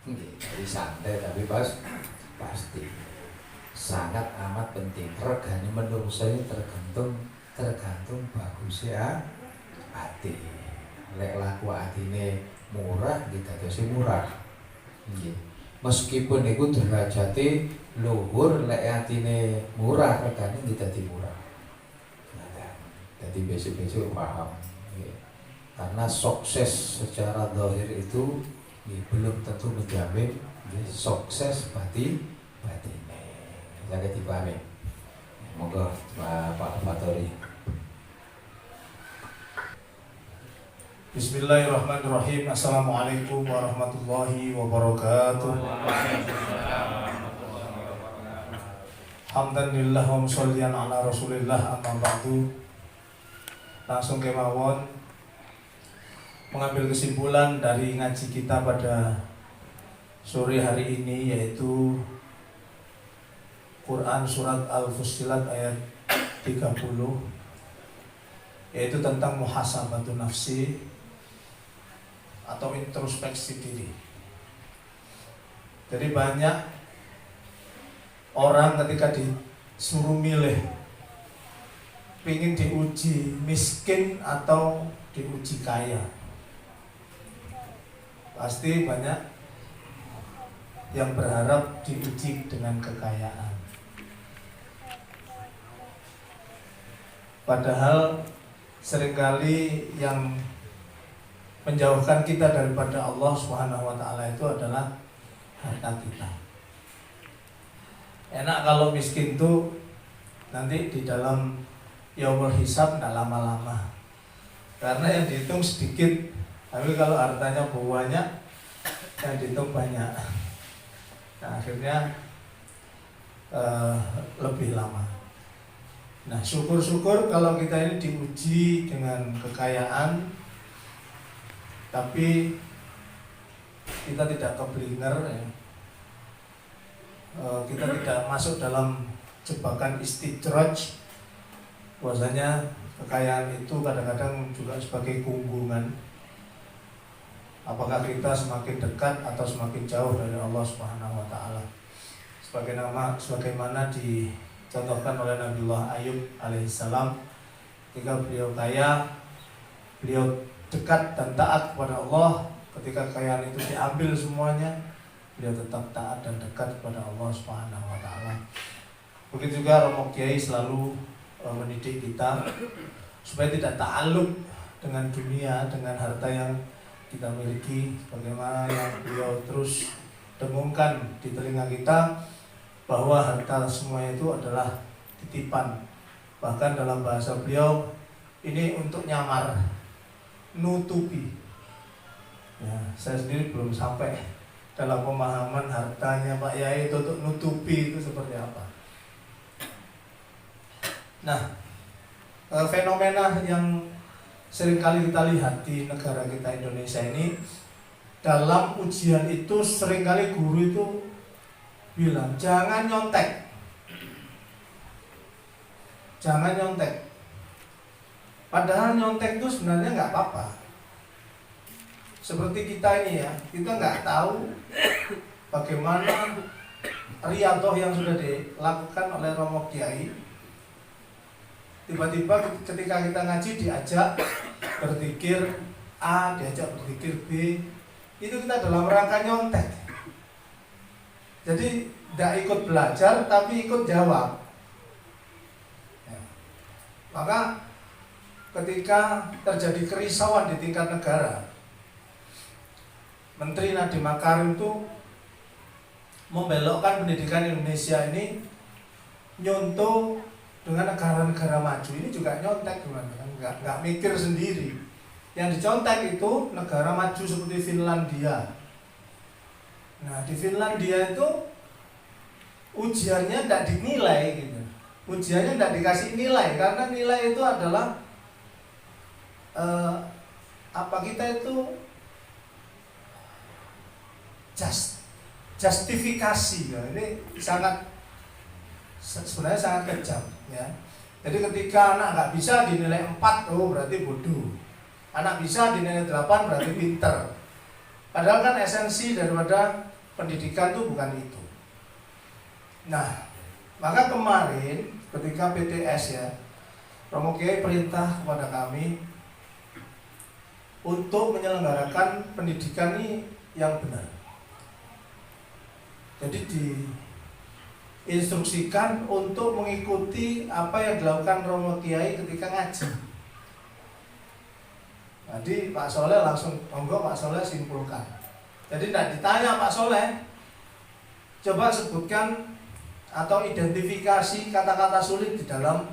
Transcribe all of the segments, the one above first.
Jadi santai tapi pasti sangat amat penting. Regane menungso tergantung bagusnya hati. Lek laku atine murah ditadosi murah. Nggih. Meskipun iku derajate luhur, lek atine murah regane dadi murah. Nah, jadi besok-besok paham. Nggih. Karena sukses secara zahir itu belum tentu menjamin sukses batinnya. Jaga dipahami. Monggo Pak Fatori. Bismillahirrahmanirrahim. Assalamualaikum warahmatullahi wabarakatuh. Alhamdulillah wa shollian ala Rasulillah, amma ba'du. Langsung kemawon mengambil kesimpulan dari ngaji kita pada sore hari ini, yaitu Quran Surat Al-Fussilat ayat 30, yaitu tentang muhasabatun nafsi atau introspeksi diri. Jadi banyak orang ketika disuruh milih, ingin diuji miskin atau diuji kaya, pasti banyak yang berharap diuji dengan kekayaan. Padahal seringkali yang menjauhkan kita daripada Allah Subhanahu wa taala itu adalah harta kita. Enak kalau miskin tuh nanti di dalam yaumul hisab enggak lama-lama. Karena yang dihitung sedikit, tapi kalau hartanya banyak, yang dihitung banyak. Nah, akhirnya lebih lama. Nah, syukur-syukur kalau kita ini diuji dengan kekayaan, tapi kita tidak keblinger, ya. Kita tidak masuk dalam jebakan istidraj, bahwasanya kekayaan itu kadang-kadang juga sebagai gunggungan. Apakah kita semakin dekat atau semakin jauh dari Allah Subhanahu wa taala? Sebagaimana dicontohkan oleh Nabiullah Ayub alaihissalam, ketika beliau kaya, beliau dekat dan taat kepada Allah. Ketika kekayaan itu diambil semuanya, beliau tetap taat dan dekat kepada Allah Subhanahu wa taala. Begitu juga Romo Kiai selalu mendidik kita supaya tidak ta'alluq dengan dunia, dengan harta yang kita miliki. Bagaimana yang beliau terus dengungkan di telinga kita, bahwa harta semuanya itu adalah titipan. Bahkan dalam bahasa beliau, ini untuk nyamar, nutupi. Ya, saya sendiri belum sampai dalam pemahaman hartanya Pak Yai itu untuk nutupi itu seperti apa. Nah, fenomena yang seringkali kita lihat di negara kita Indonesia ini, dalam ujian itu seringkali guru itu bilang jangan nyontek, jangan nyontek. Padahal nyontek itu sebenarnya nggak apa-apa. Seperti kita ini ya, kita nggak tahu bagaimana riyadhah yang sudah dilakukan oleh Romo Kiai. Tiba-tiba ketika kita ngaji diajak berzikir A, diajak berzikir B, itu kita dalam rangka nyontek. Jadi tidak ikut belajar tapi ikut jawab. Ya. Maka ketika terjadi kerisauan di tingkat negara, Menteri Nadiem Makarim itu membelokkan pendidikan Indonesia ini nyontoh dengan negara-negara maju. Ini juga nyontek, nggak mikir sendiri. Yang dicontek itu negara maju seperti Finlandia. Nah, di Finlandia itu ujiannya tidak dinilai gitu. Ujiannya tidak dikasih nilai, karena nilai itu adalah kita itu justifikasi. Ya. Ini sebenarnya sangat kejam, ya. Jadi ketika anak nggak bisa dinilai 4, oh berarti bodoh. Anak bisa dinilai 8 berarti pinter. Padahal kan esensi daripada pendidikan itu bukan itu. Nah, maka kemarin ketika PTS ya, Romo Kiai perintah kepada kami untuk menyelenggarakan pendidikan ini yang benar. Jadi diinstruksikan untuk mengikuti apa yang dilakukan Romo Kiai ketika ngaji. Jadi Pak Soleh langsung, monggo Pak Soleh simpulkan. Jadi tidak ditanya Pak Soleh, coba sebutkan atau identifikasi kata-kata sulit di dalam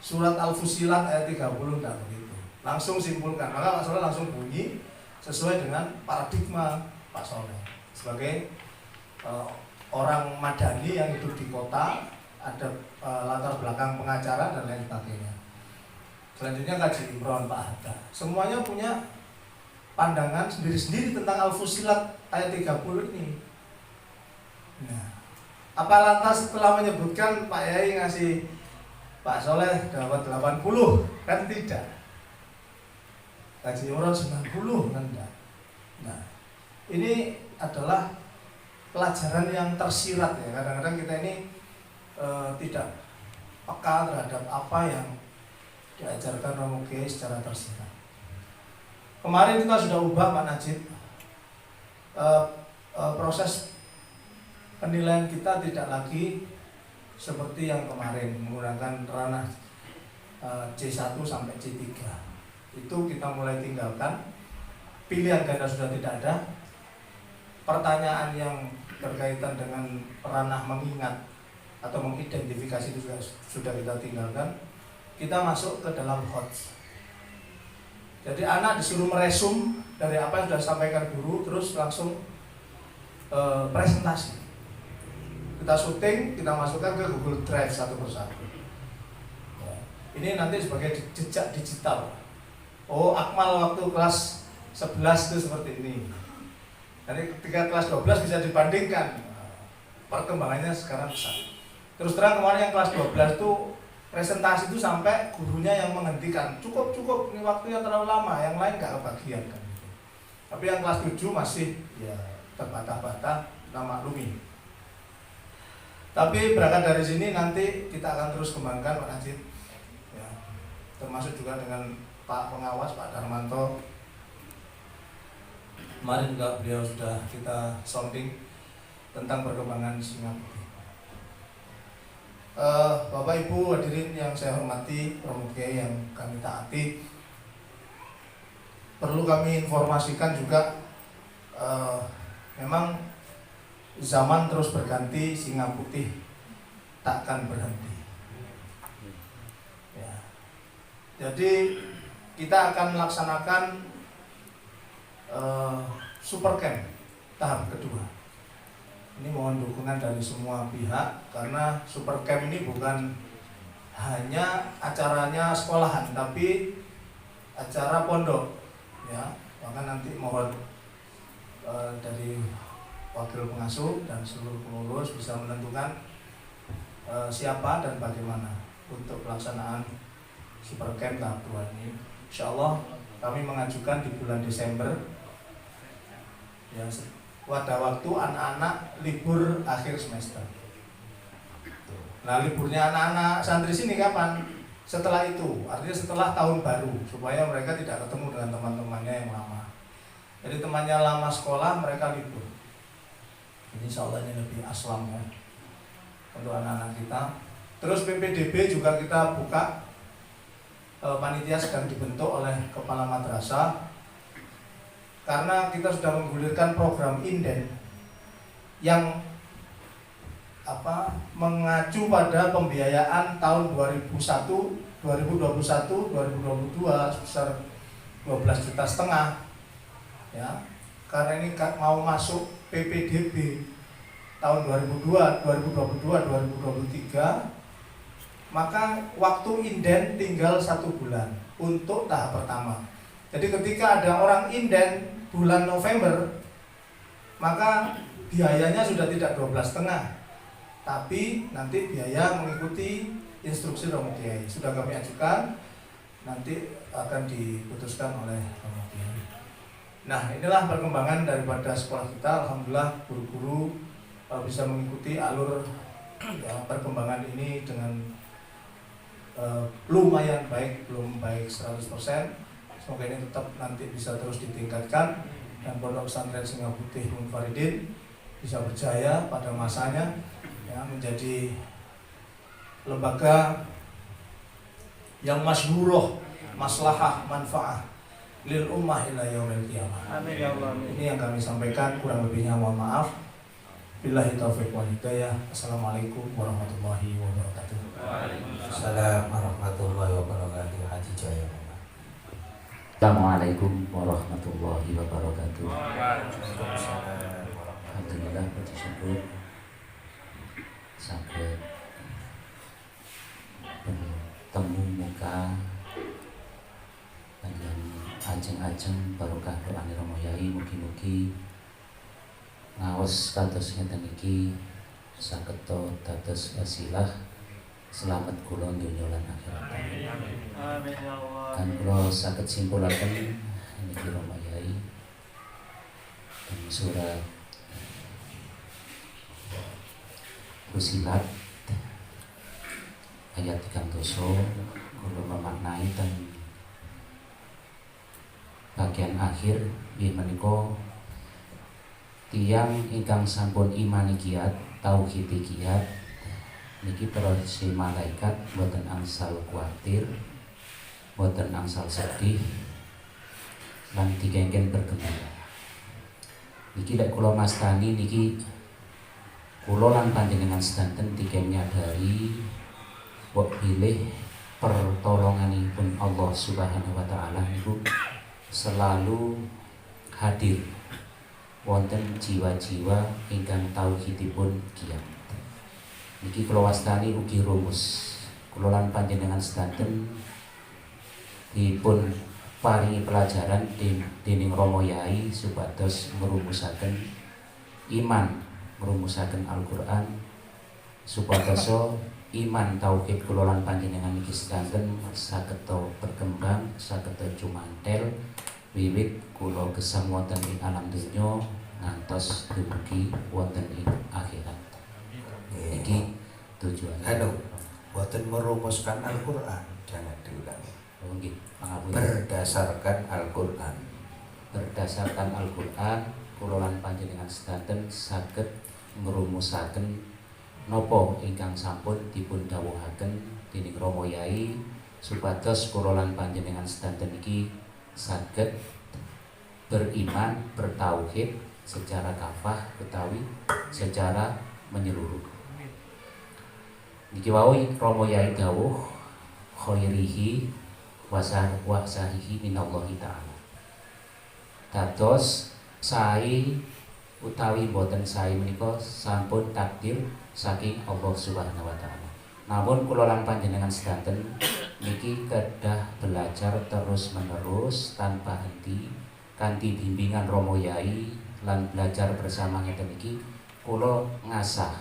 surat Al-Fusilat ayat 30 dan begitu. Langsung simpulkan. Maka Pak Soleh langsung bunyi sesuai dengan paradigma Pak Soleh sebagai orang Madani yang hidup di kota, ada latar belakang pengacara dan lain sebagainya. Selanjutnya Kaji Imron, Pak Hatta, semuanya punya pandangan sendiri-sendiri tentang Al-Fusilat ayat 30 ini. Nah, apa lantas setelah menyebutkan Pak Yai ngasih Pak Soleh dapat 80? Kan tidak. Kaji Imron 90 kan tidak. Nah, ini adalah pelajaran yang tersirat ya. Kadang-kadang kita ini tidak peka terhadap apa yang diajarkan Romo Kiai secara tersirat. Kemarin kita sudah ubah Pak Najib, proses penilaian kita tidak lagi seperti yang kemarin menggunakan ranah C1 sampai C3. Itu kita mulai tinggalkan. Pilihan ganda sudah tidak ada. Pertanyaan yang berkaitan dengan ranah mengingat atau mengidentifikasi itu sudah kita tinggalkan. Kita masuk ke dalam HOTS. Jadi anak disuruh meresum dari apa yang sudah disampaikan guru, terus langsung presentasi. Kita syuting, kita masukkan ke Google Drive satu persatu. Ya. Ini nanti sebagai jejak digital. Oh, Akmal waktu kelas 11 itu seperti ini. Nanti ketika kelas 12 bisa dibandingkan. Perkembangannya sekarang besar. Terus terang kemarin yang kelas 12 itu presentasi itu sampai gurunya yang menghentikan. Cukup, ini waktunya terlalu lama, yang lain nggak kebagian kan. Tapi yang kelas 7 masih ya terbata-bata, kita maklumi. Tapi berangkat dari sini nanti kita akan terus kembangkan Pak Najib ya, termasuk juga dengan Pak Pengawas Pak Darmanto. Kemarin juga beliau sudah kita sounding tentang perkembangan Singa Putih. Bapak Ibu hadirin yang saya hormati, Romo Kiai yang kami taati, perlu kami informasikan juga memang zaman terus berganti, Singa Putih takkan berhenti. Ya. Jadi kita akan melaksanakan Super Camp tahap kedua. Ini mohon dukungan dari semua pihak karena Super Camp ini bukan hanya acaranya sekolahan, tapi acara pondok. Ya, maka nanti mohon dari wakil pengasuh dan seluruh pengurus bisa menentukan siapa dan bagaimana untuk pelaksanaan Super Camp tahap 2 ini. Insya Allah kami mengajukan di bulan Desember ya, pada waktu anak-anak libur akhir semester. Nah, liburnya anak-anak santri sini kapan? Setelah itu, artinya setelah tahun baru, supaya mereka tidak ketemu dengan teman-temannya yang lama. Jadi temannya lama sekolah, mereka libur. Ini insya Allah ini lebih aslam ya untuk anak-anak kita. Terus PPDB juga kita buka, panitia sedang dibentuk oleh kepala madrasah karena kita sudah menggulirkan program inden yang mengacu pada pembiayaan tahun 2021, 2022 sebesar 12,5 juta ya. Karena ini mau masuk PPDB tahun 2022, 2023, maka waktu inden tinggal 1 bulan untuk tahap pertama. Jadi ketika ada orang inden bulan November, maka biayanya sudah tidak 12,5, tapi nanti biaya mengikuti instruksi Romo Kiai. Sudah kami ajukan, nanti akan diputuskan oleh Romo Kiai. Nah, inilah perkembangan daripada sekolah kita. Alhamdulillah guru-guru bisa mengikuti alur ya, perkembangan ini dengan lumayan baik, belum baik 100%. Semoga ini tetap nanti bisa terus ditingkatkan dan Pondok Pesantren Singa Putih Munfaridin bisa berjaya pada masanya ya, menjadi lembaga yang masyhurah, maslahah, manfaah lil ummah ila yaumil qiyamah. Amin ya Allah. Ini yang kami sampaikan, kurang lebihnya mohon maaf. Billahi taufiq wal hidayah. Assalamualaikum warahmatullahi wabarakatuh. Waalaikumsalam warahmatullahi wabarakatuh. Haji Jaya. Assalamualaikum warahmatullahi wabarakatuh. Waalaikumsalam. Alhamdulillah puji syukur saged bertemu muka dengan ajeng-ajeng barokah doa Romo Yai, mugi-mugi ngaos kados ngeten iki saged dados wasilah selamat kula donya lan akhirat. Amin ya Allah. Kan kula saged simpulaken niki Romo Yai dan surat Fusilat ayat 3 kula memaknai dan bagian akhir inggih menika tiyang ingkang sampun imani kiyat tauhid kiyat niki terus malaikat boten angsal kuatir, boten angsal sedih lan digenggen bergembira. Niki lek kula mastani niki kula lan panjenengan sedanten tiken nyadari mbok bilih pertolonganipun Allah Subhanahu wa taala niku selalu hadir wonten jiwa-jiwa ingkang tauhidipun kiyat. Niki kula wastani ugi rumus. Kula lan panjenengan sedanten dipun paringi pelajaran dening Romo Yai supados merumusaken iman, merumusaken Al-Qur'an supados iman tauhid kula lan panjenengan niki sedanten saged berkembang, saged jumantel wiwit kula gesang wonten ing alam donya ngantos dumugi wonten ing akhirat. Iki tujuan. Boten merumuskan Al-Qur'an, jangan diulangi. Oh nggih, pangapunten. Berdasarkan Al-Qur'an. Berdasarkan Al-Qur'an kula lan panjenengan sedanten saged ngrumusaken napa ingkang sampun dipun dawuhaken dening Romo Yai supados kula lan panjenengan sedanten iki saged beriman, bertauhid secara kafah utawi secara menyeluruh. Niki wau Romo Yai dawuh khairihi wa sahrihi minallahi ta'ala. Dados sae utawi boten sae menika sampun takdir saking Allah Subhanahu wa taala. Namun kula lan panjenengan sedanten niki kedah belajar terus-menerus tanpa henti kanthi bimbingan Romo Yai lan belajar bersama ngeten iki kula ngasah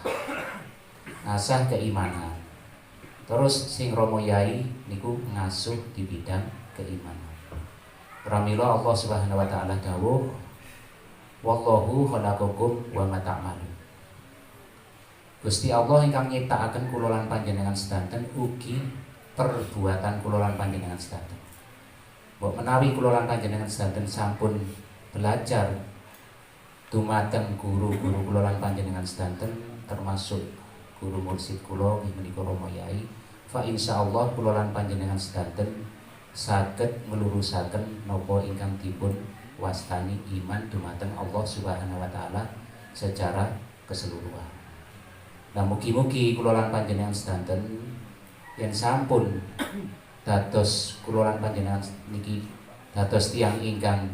keimanan. Terus sing Romo Yai niku ngasuh di bidang keimanan. Pramila Allah Subhanahu wa taala dawuh wallahu khalaqakum wa ma ta'malun. Gusti Allah ingkang nyiptakaken kula lan panjenengan sedanten ugi perbuatan kula lan panjenengan sedanten. Mbok menawi kula lan panjenengan sedanten sampun belajar dumateng guru-guru kula lan panjenengan sedanten termasuk guru mursid kula inggih menika Romo Yai, fa insyaallah kula lan panjenengan sedanten saged nglurusaken napa ingkang dipun wastani iman dumateng Allah Subhanahu wa taala secara keseluruhan. Nah mugi-mugi kula lan panjenengan sedanten yen sampun dados kula lan panjenengan niki dados tiyang ingkang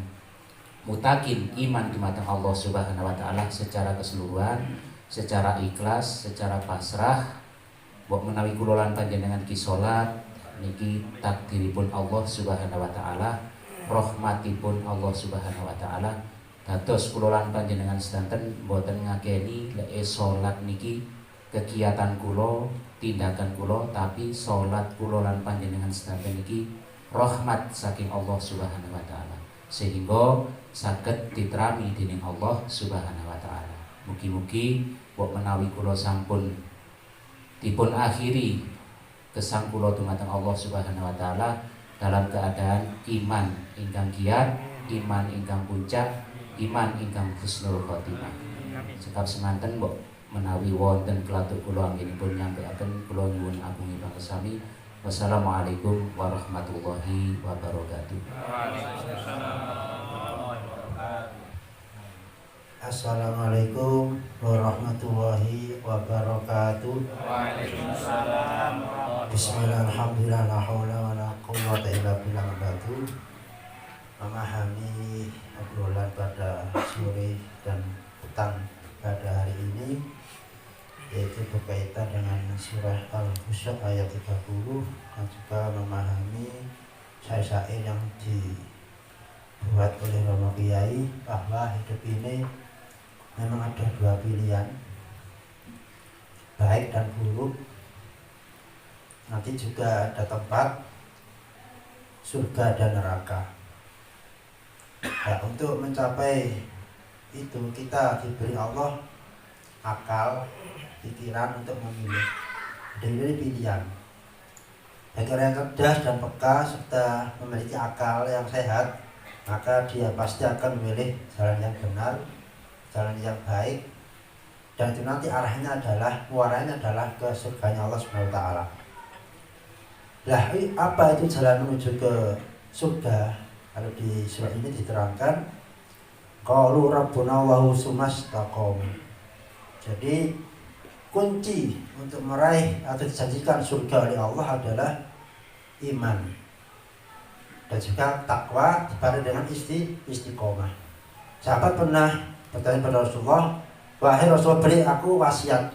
mutakin iman dumateng Allah Subhanahu wa taala secara keseluruhan, secara ikhlas, secara pasrah. Mbok menawi kula lan panjenengan ki salat niki takdiripun Allah Subhanahu wa taala, rahmatipun Allah Subhanahu wa taala. Dados kula lan panjenengan sedanten mboten ngakeni lek salat niki kegiatan kula, tindakan kula, tapi salat kula lan panjenengan sedanten niki rahmat saking Allah Subhanahu wa taala. sehingga saged diterami dening Allah Subhanahu wa taala. Mugi-mugi mbok menawi kula sampun dipun akhiri gesang kula dumateng Allah Subhanahu wa taala dalam keadaan iman ingkang giat, iman ingkang puncak, iman ingkang husnul khotimah. Sekap semanten mbok menawi wonten klatuk kula anggenipun nyampaiaken kula nyuwun agungi pangesami. Wassalamualaikum warahmatullahi wabarakatuh. Assalamualaikum warahmatullahi wabarakatuh. Waalaikumsalam. Bismillah, alhamdulillah, la haula wala quwwata illa billah. Memahami obrolan pada sore dan petang pada hari ini, yaitu berkaitan dengan surah Al-Husyr ayat 30, dan juga memahami syair-syair yang dibuat oleh Romo Kiai bahwa hidup ini memang ada dua pilihan, baik dan buruk. Nanti juga ada tempat surga dan neraka. Nah, untuk mencapai itu kita diberi Allah akal, pikiran untuk memilih. Dari pilihan. Bagi orang yang cerdas dan peka serta memiliki akal yang sehat, maka dia pasti akan memilih jalan yang benar, jalan yang baik, dan itu nanti arahnya adalah, muaranya adalah ke surganya Allah Subhanahu wa taala. Lah, apa itu jalan menuju ke surga? Kalau di surat ini diterangkan, qalu rabbuna Allahu tsumastaqam. Jadi kunci untuk meraih atau dijanjikan surga oleh Allah adalah iman dan juga takwa dibarengi dengan istiqomah. Sahabat pernah bertanya pada Rasulullah, wahai Rasulullah, beri aku wasiat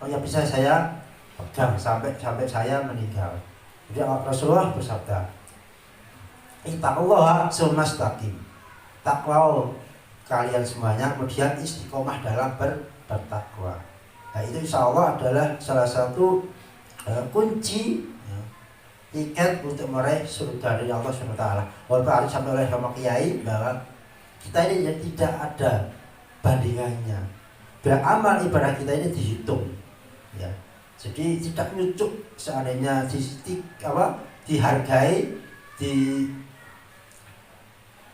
yang bisa saya pegang sampai saya meninggal. Jadi Rasulullah bersabda, ittaqullah tsumastaqim. Takwa kalian semuanya, kemudian istiqomah dalam bertakwa. Nah, itu insya Allah adalah salah satu kunci tiket untuk meraih surga dari Allah SWT. Walaupun harus sampai oleh Romo Kiai bahwa kita ini tidak ada bandingannya. Bila amal ibadah kita ini dihitung, ya. Jadi tidak nyucuk seandainya dihargai,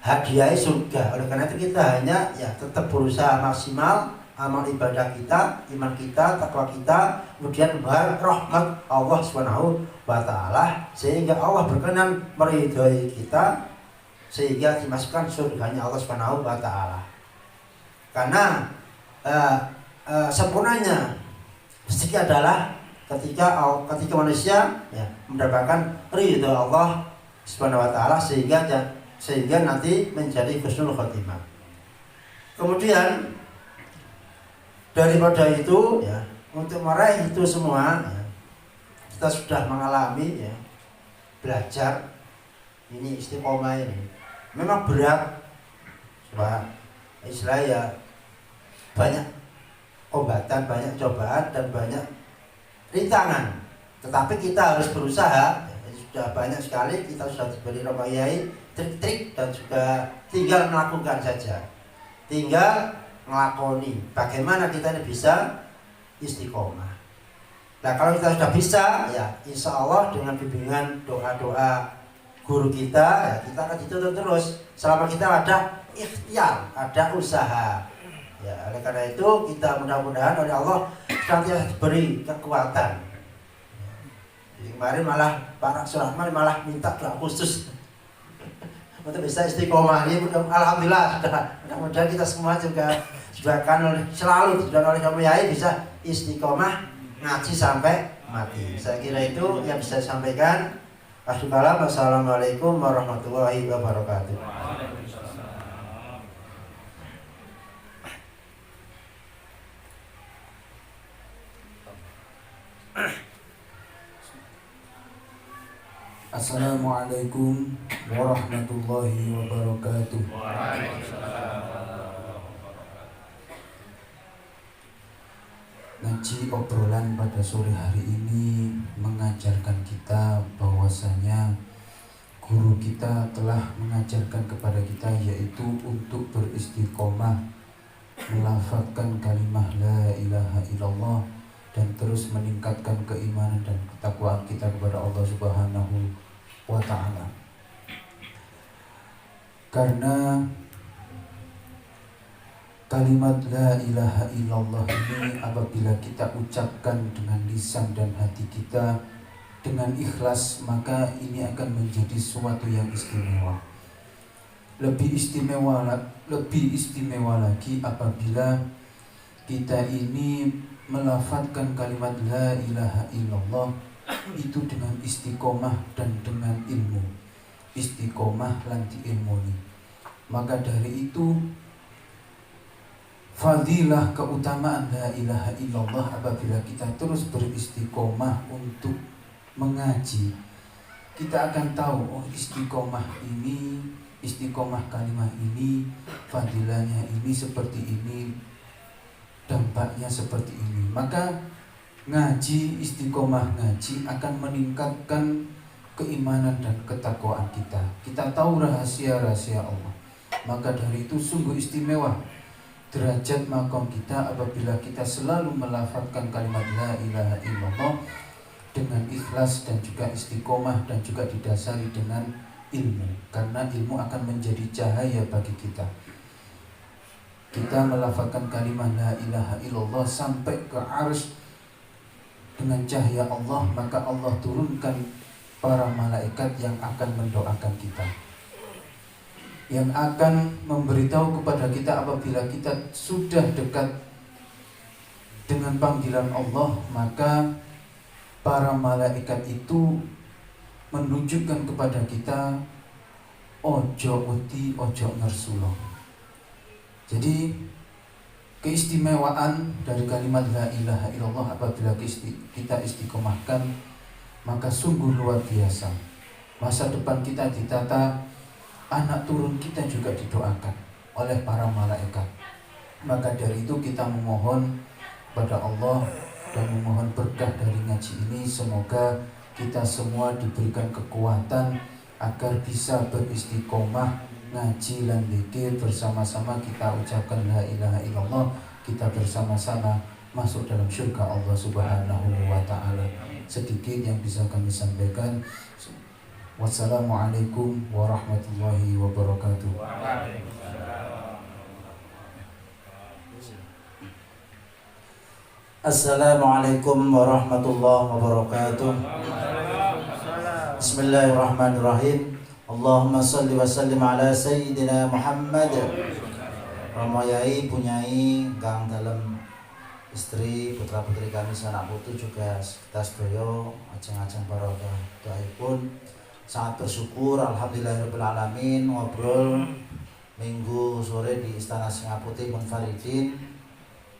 dihadiahi surga. Oleh karena itu kita hanya ya tetap berusaha maksimal amal ibadah kita, iman kita, takwa kita, kemudian berharap rahmat Allah Subhanahu wa taala sehingga Allah berkenan meridhai kita sehingga dimasukkan surganya Allah Subhanahu wa taala. Karena sempurnanya rezeki adalah ketika manusia ya mendapatkan ridha Allah Subhanahu wa taala sehingga nanti menjadi husnul khotimah. Kemudian daripada itu ya, untuk meraih itu semua ya, kita sudah mengalami ya, belajar ini istiqomah ini memang berat, coba istilah ya, banyak obatan, banyak cobaan dan banyak rintangan, tetapi kita harus berusaha ya, sudah banyak sekali kita sudah diberi Romo Kiai trik-trik dan juga tinggal melakukan saja, tinggal ngelakoni bagaimana kita ini bisa istiqomah. Nah, kalau kita sudah bisa ya insya Allah dengan bimbingan doa-doa guru kita ya, kita akan dituntun terus selama kita ada ikhtiar, ada usaha ya. Oleh karena itu kita mudah-mudahan oleh Allah senantiasa diberi kekuatan ya. Jadi kemarin malah Pak Surahman malah minta doa khusus untuk bisa istiqomah ini. Alhamdulillah mudah-mudahan kita semua juga akan selalu oleh Romo Kiai bisa istiqomah ngaji sampai mati. Saya kira itu yang bisa disampaikan. Wassalamualaikum warahmatullahi wabarakatuh. Assalamualaikum warahmatullahi wabarakatuh. Ngaji obrolan pada sore hari ini mengajarkan kita bahwasanya guru kita telah mengajarkan kepada kita, yaitu untuk beristiqomah melafazkan kalimah la ilaha illallah dan terus meningkatkan keimanan dan ketakwaan kita kepada Allah Subhanahu wa ta'ala. Karena kalimat la ilaha illallah ini apabila kita ucapkan dengan lisan dan hati kita dengan ikhlas, maka ini akan menjadi suatu yang istimewa. Lebih istimewa lagi apabila kita ini melafazkan kalimat la ilaha illallah itu dengan istiqomah dan dengan ilmu. Istiqomah lanti ilmu ini. Maka dari itu fadilah keutamaan la ilaha illallah apabila kita terus beristiqomah untuk mengaji, kita akan tahu, oh istiqomah ini, istiqomah kalimat ini, fadilahnya ini seperti ini, dampaknya seperti ini. Maka ngaji, istiqomah ngaji akan meningkatkan keimanan dan ketakwaan kita. Kita tahu rahasia-rahasia Allah. Maka dari itu sungguh istimewa derajat makom kita apabila kita selalu melafazkan kalimat la ilaha illallah dengan ikhlas dan juga istiqomah dan juga didasari dengan ilmu. Karena ilmu akan menjadi cahaya bagi kita. Kita melafazkan kalimat la ilaha illallah sampai ke arsy dengan cahaya Allah, maka Allah turunkan para malaikat yang akan mendoakan kita, yang akan memberitahu kepada kita apabila kita sudah dekat dengan panggilan Allah, maka para malaikat itu menunjukkan kepada kita ojo wedi ojo ngersulo. Jadi keistimewaan dari kalimat la ilaha illallah apabila kita istiqomahkan, maka sungguh luar biasa. Masa depan kita ditata, anak turun kita juga didoakan oleh para malaikat. Maka dari itu kita memohon pada Allah dan memohon berkah dari ngaji ini, semoga kita semua diberikan kekuatan agar bisa beristiqomah ngaji dan zikir bersama-sama. Kita ucapkan la ilaha illallah, kita bersama-sama masuk dalam syurga Allah Subhanahu wa ta'ala. Sedikit yang bisa kami sampaikan. Wassalamualaikum warahmatullahi wabarakatuh. Assalamualaikum warahmatullahi wabarakatuh. Bismillahirrahmanirrahim. Allahumma salli wa sallim ala Sayyidina Muhammad. Ramayai punyai kang dalam istri putra putri kami sanak putu juga kita sedaya ajeng-ajeng barokah doaipun. Sangat bersyukur alhamdulillahirabbil alamin ngobrol minggu sore di Istana Singa Putih Munfaridin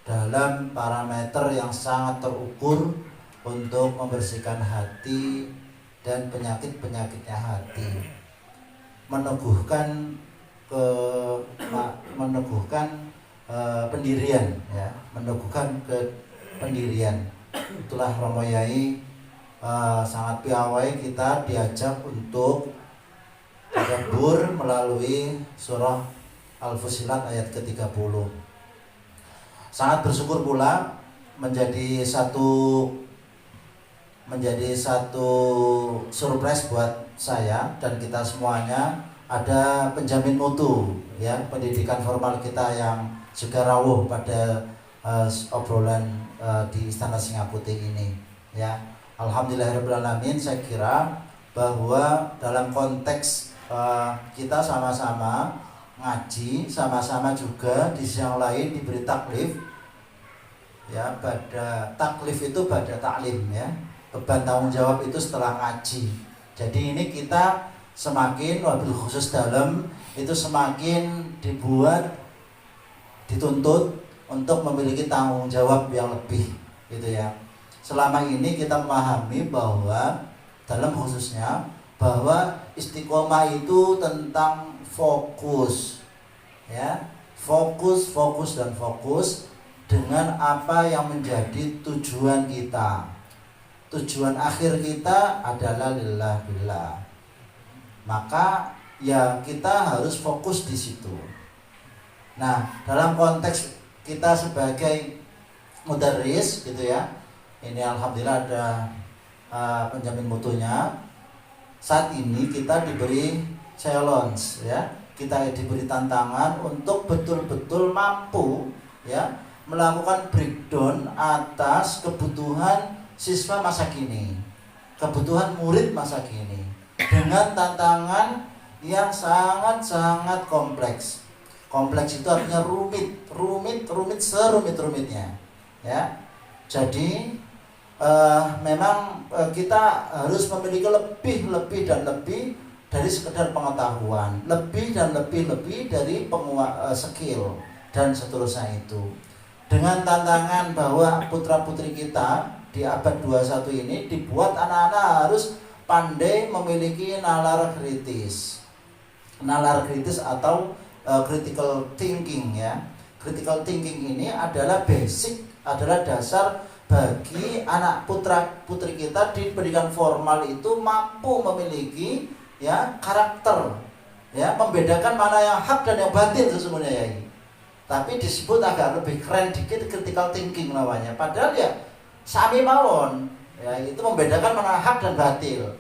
dalam parameter yang sangat terukur untuk membersihkan hati dan penyakit-penyakitnya hati, meneguhkan pendirian, ya, meneguhkan pendirian. Itulah Romo Yai sangat piawai kita diajak untuk tadabbur melalui surah Al-Fussilat ayat ke-30. Sangat bersyukur pula menjadi satu surprise buat saya dan kita semuanya, ada penjamin mutu, ya, pendidikan formal kita yang juga rawuh pada obrolan di Istana Singa Putih ini, ya. Alhamdulillahirabbil alamin. Saya kira bahwa dalam konteks kita sama-sama ngaji, sama-sama juga di sisi yang lain diberi taklif, ya, pada taklif itu pada taklim, ya, beban tanggung jawab itu setelah ngaji. Jadi ini kita semakin, wabil khusus dalam itu semakin dituntut untuk memiliki tanggung jawab yang lebih, gitu ya. Selama ini kita memahami bahwa dalam khususnya bahwa istiqomah itu tentang fokus, ya, fokus dan fokus dengan apa yang menjadi tujuan kita. Tujuan akhir kita adalah lillah billah. maka ya kita harus fokus di situ. Nah, dalam konteks kita sebagai mudarris gitu ya, ini alhamdulillah ada penjamin mutunya. Saat ini kita diberi challenge ya, kita diberi tantangan untuk betul-betul mampu ya melakukan breakdown atas kebutuhan siswa masa kini, kebutuhan murid masa kini, dengan tantangan yang sangat-sangat kompleks. Kompleks itu artinya rumit serumit-rumitnya ya. Jadi memang kita harus memiliki lebih dari sekedar pengetahuan, lebih dari skill dan seterusnya itu. Dengan tantangan bahwa putra-putri kita di abad 21 ini dibuat anak-anak harus pandai memiliki nalar kritis atau critical thinking ya. Critical thinking ini adalah basic, adalah dasar bagi anak putra-putri kita di pendidikan formal itu mampu memiliki ya karakter ya, membedakan mana yang hak dan yang batin sesungguhnya ya. Tapi disebut agak lebih keren dikit critical thinking namanya. Padahal ya sami mawon ya, itu membedakan mana hak dan batil.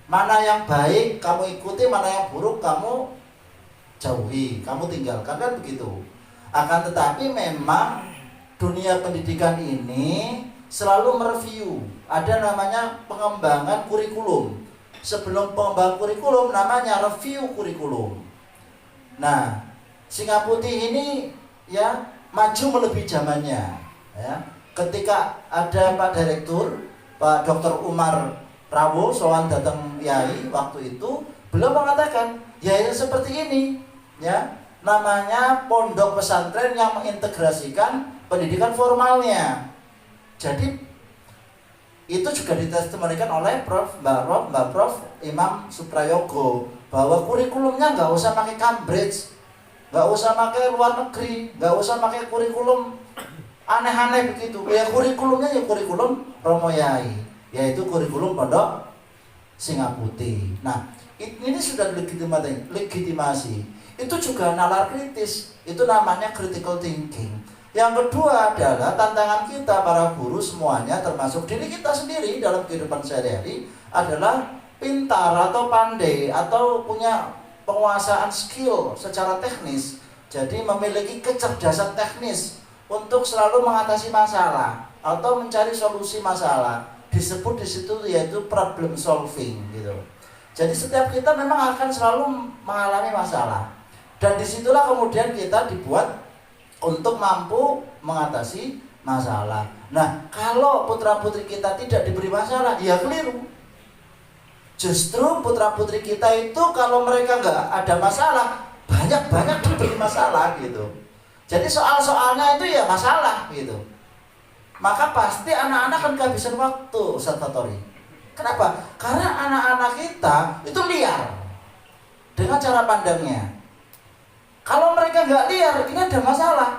Mana yang baik kamu ikuti, mana yang buruk kamu jauhi, kamu tinggalkan, kan begitu. Akan tetapi memang dunia pendidikan ini selalu mereview. Ada namanya pengembangan kurikulum. Sebelum pengembangan kurikulum namanya review kurikulum. Nah, Singa Putih ini ya maju melebihi zamannya ya. Ketika ada Pak Direktur, Pak Dr. Umar Rawo sowan datang Yai waktu itu, beliau mengatakan ya seperti ini ya, namanya pondok pesantren yang mengintegrasikan pendidikan formalnya. Jadi itu juga ditestimonikan oleh Mbak Prof Imam Suprayogo, bahwa kurikulumnya nggak usah pakai Cambridge, nggak usah pakai luar negeri, nggak usah pakai kurikulum aneh-aneh begitu. Ya kurikulumnya ya kurikulum Romo Yai, yaitu kurikulum pondok Singa Putih. Nah ini sudah legitimasi. Itu juga nalar kritis, itu namanya critical thinking. Yang kedua adalah tantangan kita para guru semuanya, termasuk diri kita sendiri dalam kehidupan sehari-hari, adalah pintar atau pandai atau punya penguasaan skill secara teknis. Jadi memiliki kecerdasan teknis untuk selalu mengatasi masalah atau mencari solusi masalah. Disebut di situ yaitu problem solving gitu. Jadi setiap kita memang akan selalu mengalami masalah. Dan disitulah kemudian kita dibuat untuk mampu mengatasi masalah. Nah, kalau putra-putri kita tidak diberi masalah, ya keliru. Justru putra-putri kita itu kalau mereka nggak ada masalah, banyak-banyak diberi masalah gitu. Jadi soal-soalnya itu ya masalah gitu. Maka pasti anak-anak akan kehabisan waktu, Ustaz Fatori. Kenapa? Karena anak-anak kita itu liar dengan cara pandangnya. Kalau mereka nggak liar, ini ada masalah.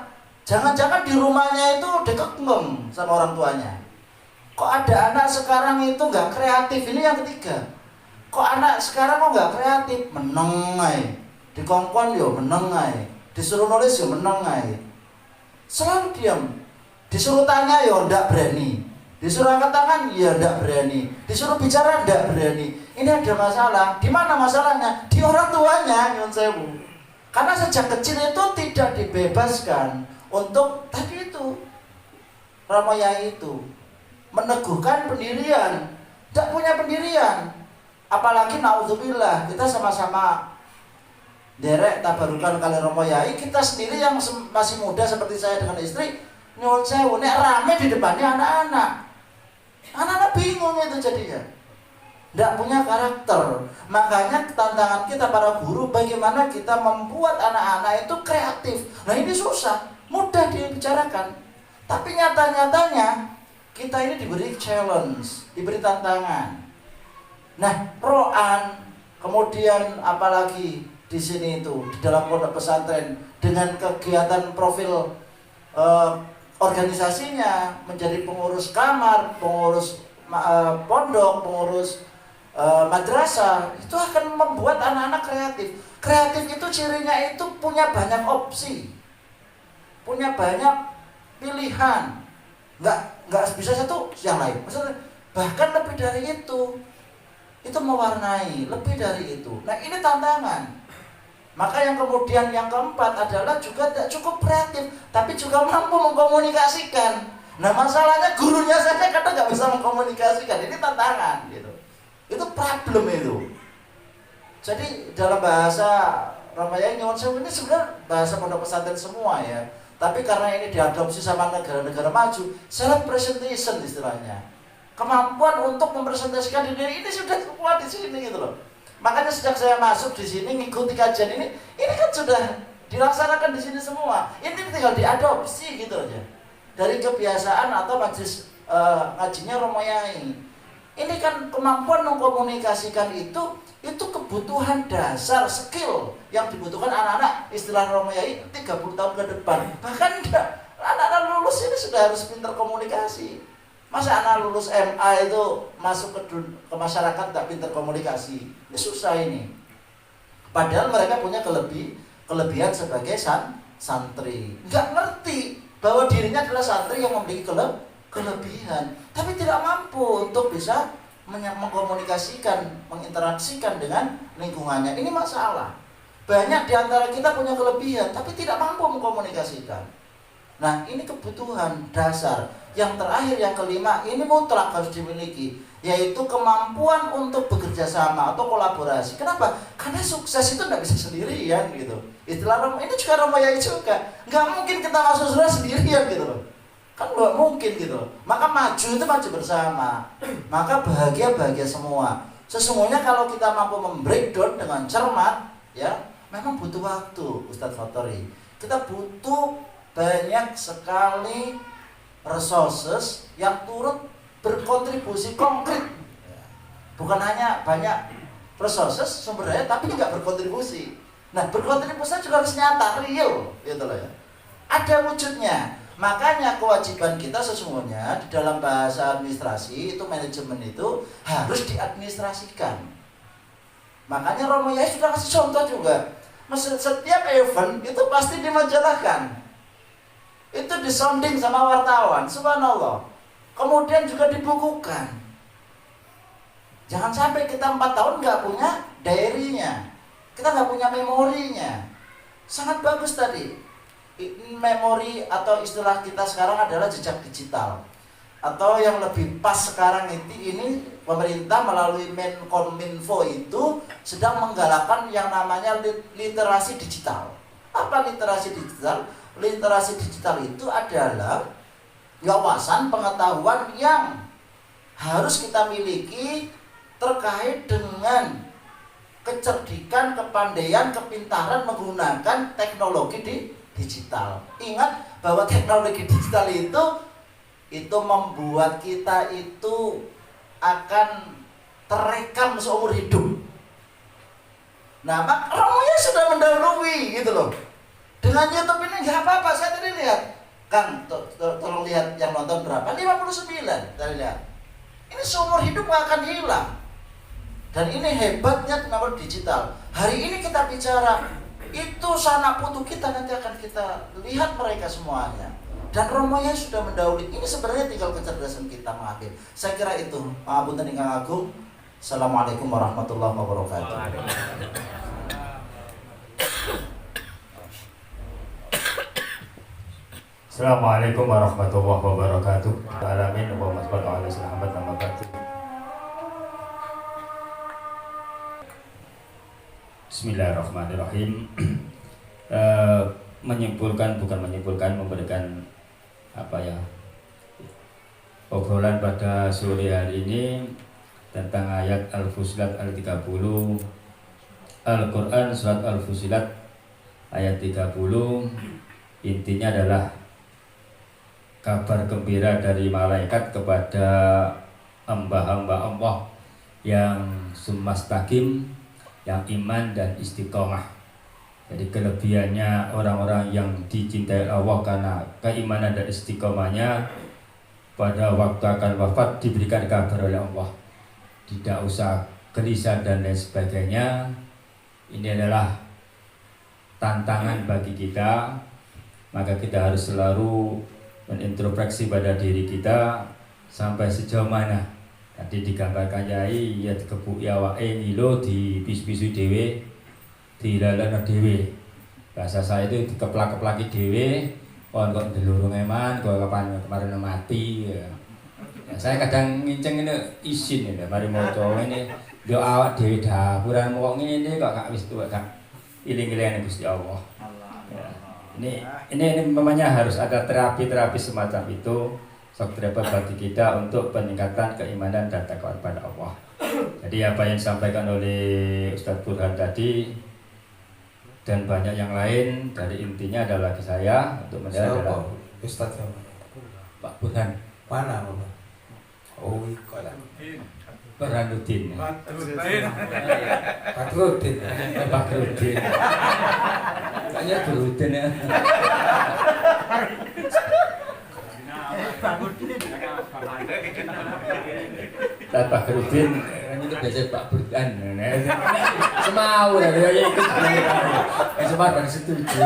Jangan-jangan di rumahnya itu dikekang sama orang tuanya. Kok ada anak sekarang itu nggak kreatif? Ini yang ketiga. Kok anak sekarang kok nggak kreatif? Menengai. Dikongkon yo menengai. Disuruh nulis yo menengai. Selalu diam. Disuruh tanya yo ndak berani. Disuruh angkat tangan ya ndak berani. Disuruh bicara ndak berani. Ini ada masalah. Di mana masalahnya? Di orang tuanya, nyuwun sewu. Karena sejak kecil itu tidak dibebaskan untuk tadi itu Romo Yai itu meneguhkan pendirian, tidak punya pendirian. Apalagi naudzubillah, kita sama-sama derek tabarukan kali Romo Yai, kita sendiri yang masih muda seperti saya dengan istri, nyuwun sewu nek rame di depannya anak-anak. Anak-anak bingung itu jadinya. Tidak punya karakter. Makanya tantangan kita para guru, bagaimana kita membuat anak-anak itu kreatif. Nah ini susah, mudah dibicarakan. Tapi nyata-nyatanya kita ini diberi challenge, diberi tantangan. Nah roan, kemudian apalagi di sini itu di dalam pondok pesantren dengan kegiatan profil organisasinya, menjadi pengurus kamar, pengurus pondok, pengurus madrasah itu akan membuat anak-anak kreatif. Kreatif itu cirinya itu punya banyak opsi, punya banyak pilihan, nggak bisa satu yang lain. Maksudnya bahkan lebih dari itu mewarnai lebih dari itu. Nah ini tantangan. Maka yang kemudian yang keempat adalah juga tidak cukup kreatif, tapi juga mampu mengkomunikasikan. Nah masalahnya gurunya saja kadang nggak bisa mengkomunikasikan. Ini tantangan gitu. Itu problem itu. Jadi dalam bahasa Ramayana Nyuwun Sewu ini sebenarnya bahasa pondok pesantren semua ya. Tapi karena ini diadopsi sama negara-negara maju, self presentation istilahnya. Kemampuan untuk mempresentasikan diri ini sudah semua di sini gitu loh. Makanya sejak saya masuk di sini ngikuti kajian ini kan sudah dilaksanakan di sini semua. Ini tinggal diadopsi gitu aja. Dari kebiasaan atau majelis ngajinya Romo Yai. Ini kan kemampuan mengkomunikasikan itu kebutuhan dasar, skill yang dibutuhkan anak-anak, istilah Romo Yai 30 tahun ke depan. Bahkan anak-anak lulus ini sudah harus pintar komunikasi. Masa anak lulus MA itu masuk ke masyarakat tak pintar komunikasi? Ini susah ini. Padahal mereka punya kelebihan sebagai santri. Nggak ngerti bahwa dirinya adalah santri yang memiliki kelebihan, tapi tidak mampu untuk bisa mengkomunikasikan, menginteraksikan dengan lingkungannya. Ini masalah. Banyak di antara kita punya kelebihan, tapi tidak mampu mengkomunikasikan. Nah, ini kebutuhan dasar. Yang terakhir, yang kelima, ini mutlak harus dimiliki, yaitu kemampuan untuk bekerja sama atau kolaborasi. Kenapa? Karena sukses itu tidak bisa sendirian gitu. Istilah ini juga Romo Yai juga. Nggak mungkin kita masuk surga sendirian gitu loh. Kan nggak mungkin gitu. Maka maju itu maju bersama. Maka bahagia semua. Sesungguhnya kalau kita mampu membreakdown dengan cermat, ya memang butuh waktu, Ustadz Fatori. Kita butuh banyak sekali resources yang turut berkontribusi konkret. Bukan hanya banyak resources, sumber daya, tapi juga berkontribusi. Nah, berkontribusi juga harus nyata, real, gitu loh ya. Ada wujudnya. Makanya kewajiban kita sesungguhnya di dalam bahasa administrasi itu manajemen itu harus diadministrasikan. Makanya Romo Yai sudah kasih contoh juga. Setiap event itu pasti dimajalahkan. Itu disounding sama wartawan, subhanallah. Kemudian juga dibukukan. Jangan sampai kita 4 tahun nggak punya diary-nya, kita nggak punya memorinya. Sangat bagus tadi. Memori atau istilah kita sekarang adalah jejak digital, atau yang lebih pas sekarang ini pemerintah melalui Menkominfo itu sedang menggalakkan yang namanya literasi digital. Apa literasi digital? Literasi digital itu adalah wawasan pengetahuan yang harus kita miliki terkait dengan kecerdikan, kepandaian, kepintaran menggunakan teknologi digital. Ingat bahwa teknologi digital itu membuat kita itu akan terekam seumur hidup. Nah, Romonya sudah mendahului gitu loh. Dengan YouTube ini nggak apa-apa. Saya tadi lihat, Kang, tolong lihat yang nonton berapa? 59 tadi lihat. Ini seumur hidup nggak akan hilang. Dan ini hebatnya teknologi digital. Hari ini kita bicara, itu sanak putu kita nanti akan kita lihat mereka semuanya. Dan Romonya sudah mendahului. Ini sebenarnya tinggal kecerdasan kita mengambil. Saya kira itu. Pangapunten ingkang agung. Assalamualaikum warahmatullahi wabarakatuh. Assalamualaikum warahmatullahi wabarakatuh. Alamin wa masbatu selamat nama batin. Bismillahirrahmanirrahim. Memberikan obrolan pada sore hari ini tentang ayat Al-Fusilat Al-30, Al-Quran Surat Al-Fusilat ayat 30. Intinya adalah kabar gembira dari malaikat kepada hamba-hamba Allah yang sumastaqim, yang iman dan istiqomah. Jadi kelebihannya orang-orang yang dicintai Allah karena keimanan dan istiqomahnya, pada waktu akan wafat diberikan kabar oleh Allah. Tidak usah gelisah dan lain sebagainya. Ini adalah tantangan bagi kita, maka kita harus selalu menintrospeksi pada diri kita sampai sejauh mana. Tadi digambarkan Yai, ya dikebuk awake ngilo di bis-bisu dhewe, dilalana dhewe. Bahasa saya itu dikeplak-keplaki dhewe, kon kok ndelurung eman, kok kapan kemarin mati ya. Ya, saya kadang nginceng ini isin ya, mari maca ini yo awak dhewe dapuran wong ngene kok gak wis tuwa gak iling-ilingan Gusti Allah. Ya. Ini memangnya harus ada terapi-terapi semacam itu. Sok terapi bagi kita untuk peningkatan keimanan dan takwa kepada Allah. Jadi apa yang disampaikan oleh Ustadz Burhan tadi dan banyak yang lain, dari intinya adalah bagi saya untuk menjadi adalah Ustadz siapa? Pak Burhan. Mana Bapak? Oh, kok lah. Burhanuddin. Patruddin. Pak Rudin. Kayaknya Burhanuddin ya. Pak Rudin itu biasa Pak Burhan. Semau ya ikut. Semua pada setuju.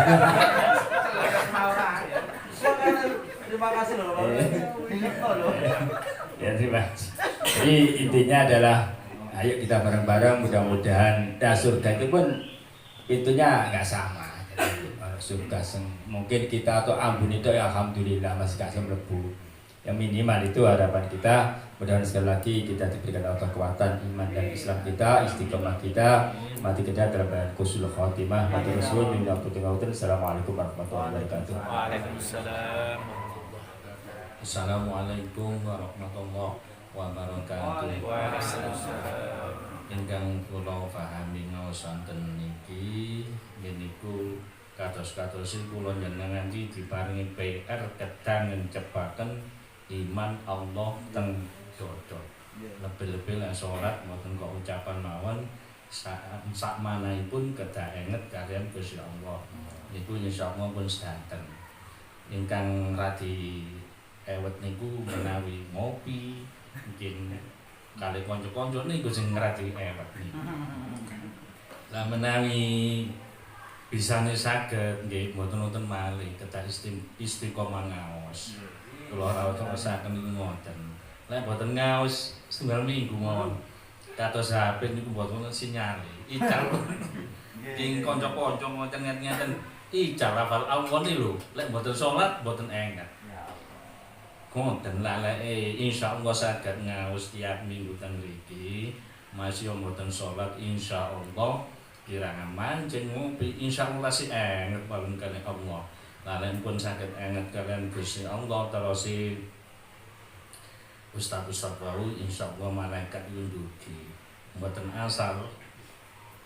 Terima kasih loh Bapak. Ya terima kasih. Jadi intinya adalah ayo kita bareng-bareng, mudah-mudahan surga itu pun pintunya nggak sama. Jadi surga mungkin kita atau ambun itu ya alhamdulillah masih kasih melebu. Yang minimal itu harapan kita. Mudah-mudahan sekali lagi kita diberikan kekuatan iman dan Islam kita, istiqomah kita, mati kita dalam keadaan husnul khotimah. Assalamualaikum warahmatullahi wabarakatuh. Waalaikumsalam. Assalamualaikum warahmatullahi wabarakatuh. Ingkang kula pahami ngaosanten niki niku kados-kados kula njenengan iki diparingi PR kedang ncepaken iman Allah teng dodo. Lebih-lebih lek salat mboten kok ucapan mawon sak manahipun kedah enget kaliyan Gusti Allah. Niku insyaallah pun sedanten. Ingkang radi ewet niku menawi ngopi mungkin kali kanca-kanca niku sing ngradi ewet niku. Lah menawi bisane saged nggih mboten-mboten malih kedah istiqomah ngaos. Kula rawuh rasaken niku ngoten. Lek mboten ngaos setunggal minggu mawon kados HP niku mboten sinyale. Ical. Ing kanca-kanca ngoten ngeten ical hafal Allah niku lho. Lek mboten salat mboten enget. Konten laleke insyaallah saged ngaos tiap minggu teng mriki. Masih mboten salat insyaallah kirang mancing ngopi insyaallah si enget pawon kaliyan Allah. Lalek pun saged enget kaliyan Gusti Allah terus ustaz-ustaz wau insyaallah malaikat ndugi. Mboten asal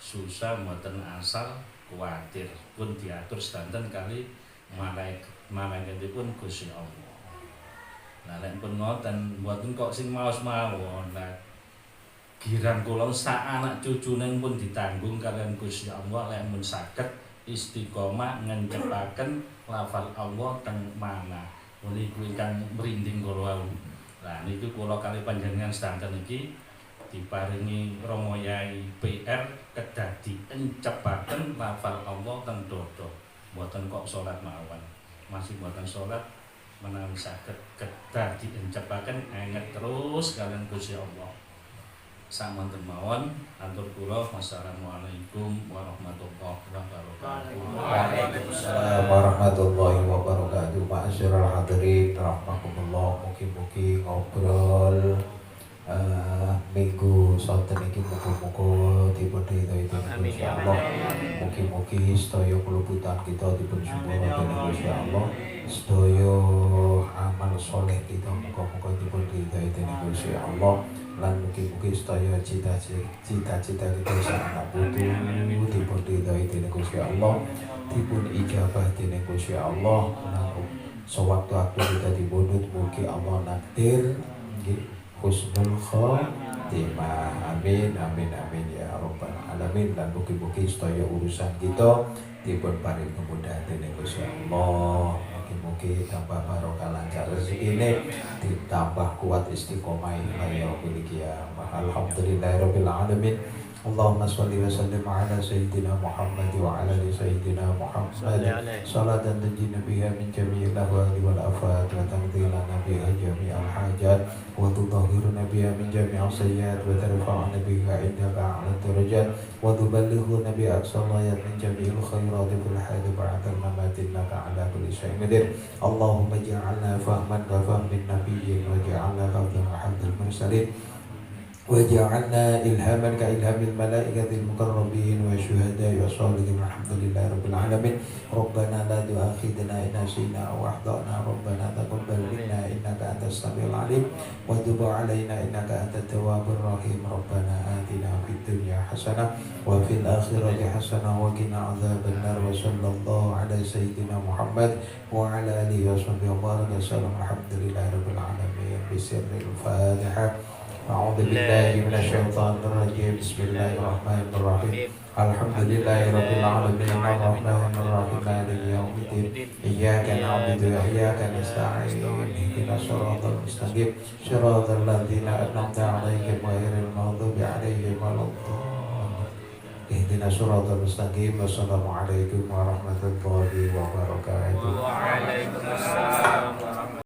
susah mboten asal kuwatir pun diatur sedanten kali malaikatipun Gusti Allah. Lah lek pun ngoten mboten kok sing maos mawon. Lah giran kula sak anak cucune pun ditanggung kaliyan Gusti Allah lek mun saged istiqomah ngencepaken lafal Allah teng mana. Menika ingkang merinding kula wau. Lah niku kula kali panjenengan sedanten iki diparingi Rama Yai PR kedah diencepaken lafal Allah teng dodo. Mboten kok salat mawon. Masih mboten salat menawi saged kedah diencepaken enget terus kaliyan Gusti Allah. Samanten mawon atur kula wassalamualaikum warahmatullahi wabarakatuh. Waalaikumsalam warahmatullahi wabarakatuh. Ma'asyiral hadirin rahimakumullah. Mugi-mugi ngobrol minggu sonten iki muga-muga dipun ridhoi dening Gusti Allah. Mugi-mugi sedaya kelebutan kita dipun sumura dening Gusti Allah. Sedaya amal soleh kita muga-muga dipun ridhoi dening Gusti Allah. Lan mugi-mugi sedaya cita-cita kita sang anak putu dipun ridhoi dening Gusti Allah. Dipun ijabah dening Gusti Allah. Sewaktu-waktu kita dibundut mugi Allah nakdir nggih husnul khotimah. Amin amin amin ya rabbal alamin. Dan mugi-mugi sedaya urusan kita dipun paring kemudahan dening Gusti Allah. mugi tambah barokah lancar rezekine, ditambah kuat istiqomah ila yaumil qiyamah. Alhamdulillahirabbil alamin. Allahumma sholli wa sallim ala sayyidina Muhammad wa ala ali sayyidina Muhammad salatan tunjina biha min jami'il ahwali wal afat wa taqdi lana biha jami'al hajat wa tutahhiruna biha min jami'is sayyi'at wa tarfa'una biha indaka 'ala darajat wa tuballighuna biha aqsal ghayat min jami'il khairat fil hayati ba'da al-mamat innaka 'ala kulli shay'in qadir. Allahumma ij'alna fahman ka fahmin nabiyyin wa ij'alna hafdhan ka hafdhil mursalin وجعلنا إلهاما كإلهام الملائكة المقربين والشهداء والصالحين والحمد لله رب العالمين. ربنا لا تؤاخذنا إن نسينا أو أخطأنا ربنا تقبل منا إنك أنت السميع العليم وتب علينا إنك أنت التواب الرحيم. ربنا آتنا في الدنيا حسنة وفي الآخرة حسنة وقنا عذاب النار وصلى الله على سيدنا محمد وعلى آله وصحبه وبارك وسلم. الحمد لله رب العالمين. بسر الفاتحة. أعوذ بالله من الشيطان الرجيم. بسم الله الرحمن الرحيم. الحمد لله رب العالمين الرحمن الرحيم مالك يوم الدين إياك نعبد وإياك نستعين اهدنا الصراط المستقيم صراط الذين أنعمت عليهم غير المغضوب عليهم ولا الضالين اهدنا الصراط المستقيم. والسلام عليكم ورحمة الله وبركاته. Waalaikumsalam.